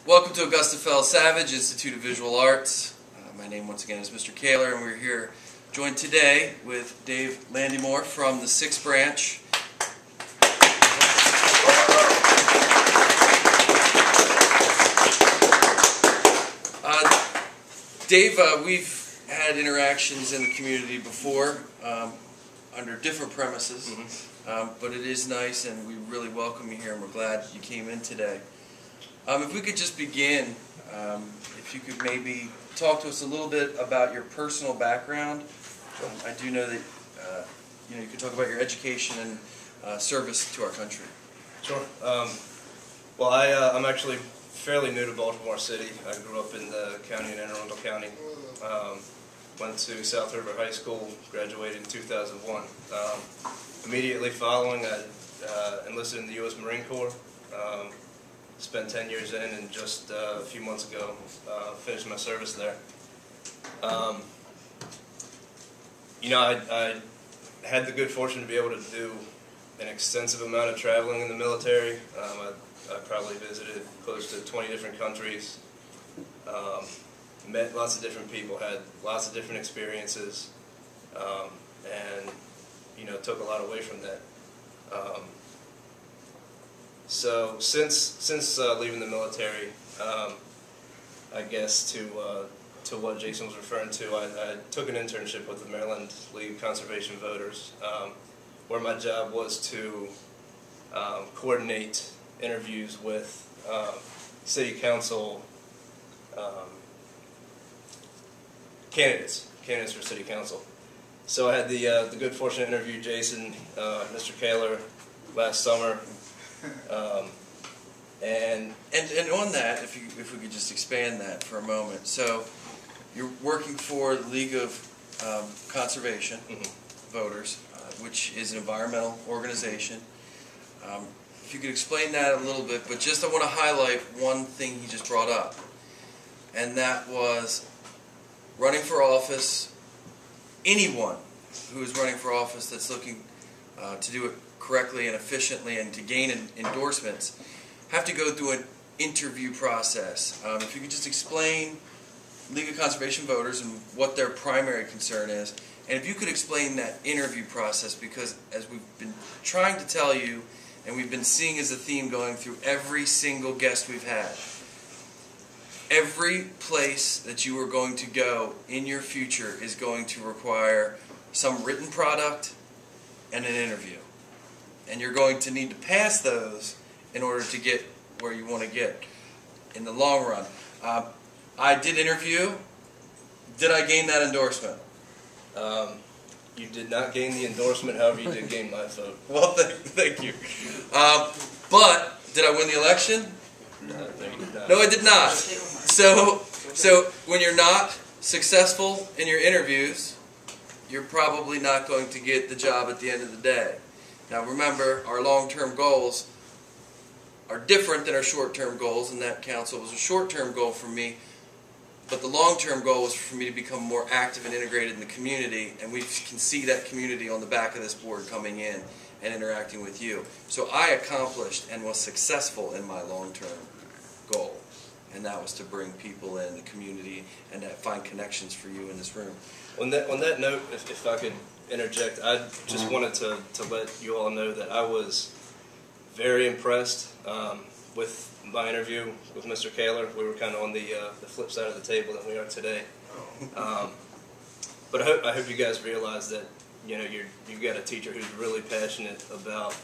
Welcome to Augusta Fells Savage Institute of Visual Arts. My name once again is Mr. Kaler, and we're here joined today with Dave Landymore from the 6th branch. Dave, we've had interactions in the community before under different premises, but it is nice and we really welcome you here and we're glad you came in today. If we could just begin, if you could maybe talk to us a little bit about your personal background. I do know that you could talk about your education and service to our country. Sure. Well, I'm actually fairly new to Baltimore City. I grew up in the county in Anne Arundel County. Went to South River High School, graduated in 2001. Immediately following, I enlisted in the U.S. Marine Corps. Spent 10 years in, and just a few months ago finished my service there. I had the good fortune to be able to do an extensive amount of traveling in the military. I probably visited close to 20 different countries, met lots of different people, had lots of different experiences, and took a lot away from that. So since leaving the military, I guess to what Jason was referring to, I took an internship with the Maryland League of Conservation Voters, where my job was to coordinate interviews with city council candidates for city council. So I had the good fortune to interview Jason, Mr. Kaler, last summer. And on that, if we could just expand that for a moment. So you're working for the League of Conservation Voters, which is an environmental organization. If you could explain that a little bit, but just I want to highlight one thing he just brought up, and that was running for office. Anyone who is running for office that's looking to do it correctly and efficiently and to gain endorsements have to go through an interview process. If you could just explain League of Conservation Voters and what their primary concern is, and if you could explain that interview process, because as we've been trying to tell you and we've been seeing as a theme going through every single guest we've had, every place that you are going to go in your future is going to require some written product and an interview. And you're going to need to pass those in order to get where you want to get in the long run. I did interview. Did I gain that endorsement? You did not gain the endorsement, however you did gain my vote. Well, thank you. But did I win the election? No, you did not. No, I did not. So when you're not successful in your interviews, you're probably not going to get the job at the end of the day. Now remember, our long-term goals are different than our short-term goals, and that council was a short-term goal for me, but the long-term goal was for me to become more active and integrated in the community, and we can see that community on the back of this board coming in and interacting with you. So I accomplished and was successful in my long-term goal, and that was to bring people in the community and to find connections for you in this room. On that note, if I could interject, I just wanted to let you all know that I was very impressed with my interview with Mr. Kaler. We were kind of on the flip side of the table than we are today. But I hope you guys realize that you've got a teacher who's really passionate about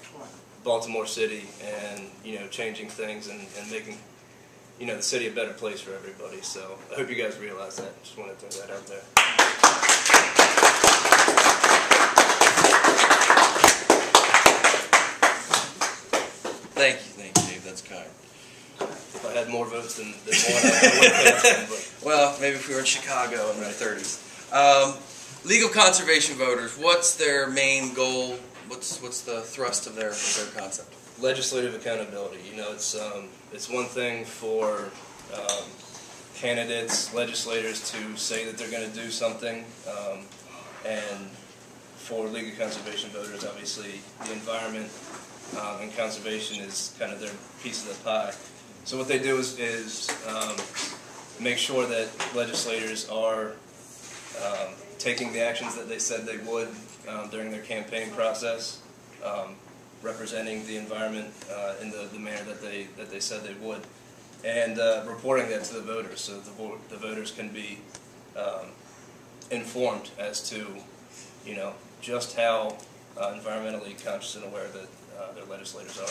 Baltimore City and changing things and making the city a better place for everybody. So I hope you guys realize that. Just wanted to throw that out there. Thank you, Dave. That's kind. If I had more votes than one, I would have passed them. But. Well, maybe if we were in Chicago in the 30s. League of Conservation Voters, what's their main goal? What's the thrust of their concept? Legislative accountability. It's one thing for candidates, legislators to say that they're going to do something, and for League of Conservation Voters, obviously the environment and conservation is kind of their piece of the pie. So what they do is make sure that legislators are taking the actions that they said they would during their campaign process, representing the environment in the manner that they said they would, and reporting that to the voters, so the voters can be informed as to, you know, just how environmentally conscious and aware that their legislators are.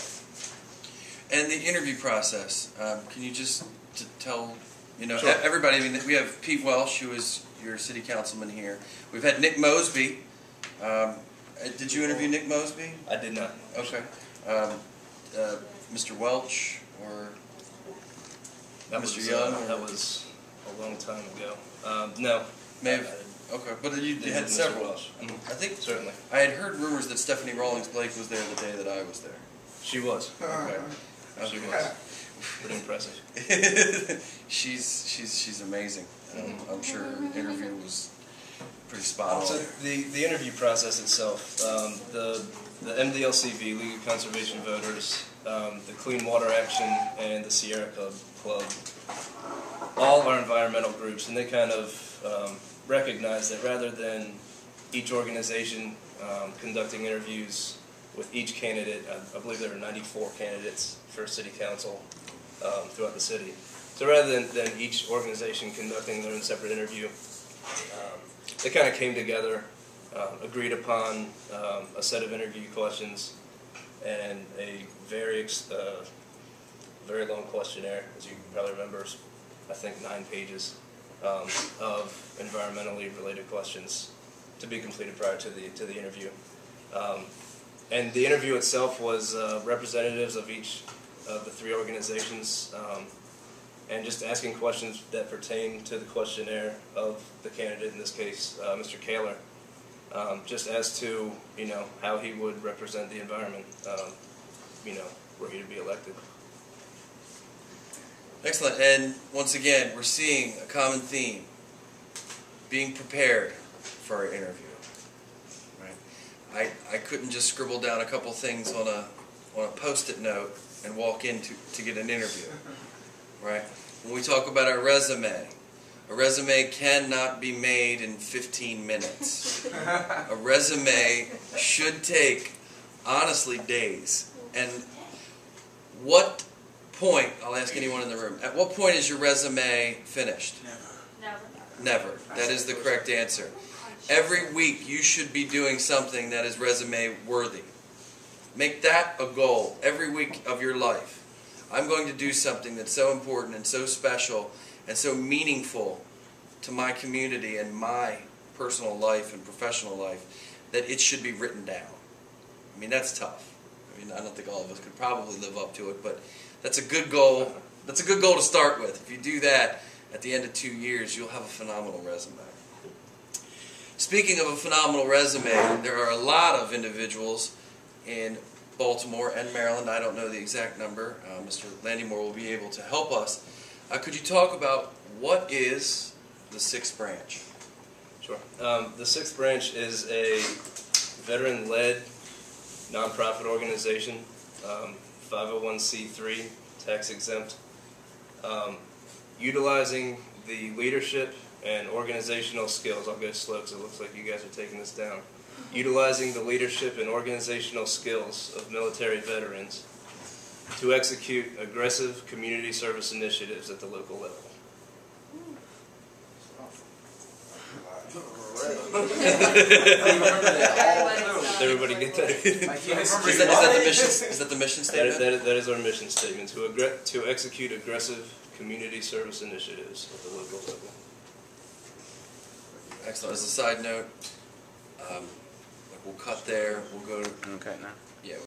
And the interview process, can you just tell, you know, Sure. everybody, I mean, we have Pete Welsh, who is your city councilman here. We've had Nick Mosby. Did you interview Nick Mosby? I did not. Okay. Mr. Welch or That Mr. was, Young? that was a long time ago. No. Maybe. Okay, but you had Mr. several. Welsh. I think Certainly. I had heard rumors that Stephanie Rawlings Blake was there the day that I was there. She was. Okay. She was. Pretty impressive. she's amazing. I'm sure her interview was pretty spot on. So the interview process itself, the MDLCV, League of Conservation Voters, the Clean Water Action, and the Sierra Club, all are environmental groups, and they kind of recognize that rather than each organization conducting interviews with each candidate, I believe there are 94 candidates for city council throughout the city. So rather than each organization conducting their own separate interview, they kind of came together, agreed upon a set of interview questions and a very long questionnaire, as you can probably remember, I think 9 pages of environmentally related questions to be completed prior to the interview. And the interview itself was representatives of each of the 3 organizations, and just asking questions that pertain to the questionnaire of the candidate, in this case, Mr. Kaler, just as to, you know, how he would represent the environment, you know, were he to be elected. Excellent. And once again, we're seeing a common theme: being prepared for our interview. Right? I couldn't just scribble down a couple things on a Post-it note and walk in to get an interview. Right? When we talk about our resume, a resume cannot be made in 15 minutes. A resume should take, honestly, days. And what point, I'll ask anyone in the room, at what point is your resume finished? Never. That is the correct answer. Every week you should be doing something that is resume worthy. Make that a goal every week of your life. I'm going to do something that's so important and so special and so meaningful to my community and my personal life and professional life that it should be written down. I mean, that's tough. I mean, I don't think all of us could probably live up to it, but that's a good goal. That's a good goal to start with. If you do that, at the end of 2 years, you'll have a phenomenal resume. Speaking of a phenomenal resume, there are a lot of individuals in Baltimore and Maryland. I don't know the exact number. Mr. Landymore will be able to help us. Could you talk about what is the 6th branch? Sure. The 6th branch is a veteran-led nonprofit organization, 501c3, tax-exempt, utilizing the leadership and organizational skills. I'll go slow because it looks like you guys are taking this down. Utilizing the leadership and organizational skills of military veterans to execute aggressive community service initiatives at the local level. Everybody get that? Is that the mission statement? That is our mission statement, to execute aggressive community service initiatives at the local level. Excellent. As a side note, we'll cut there. We'll go to Okay, now.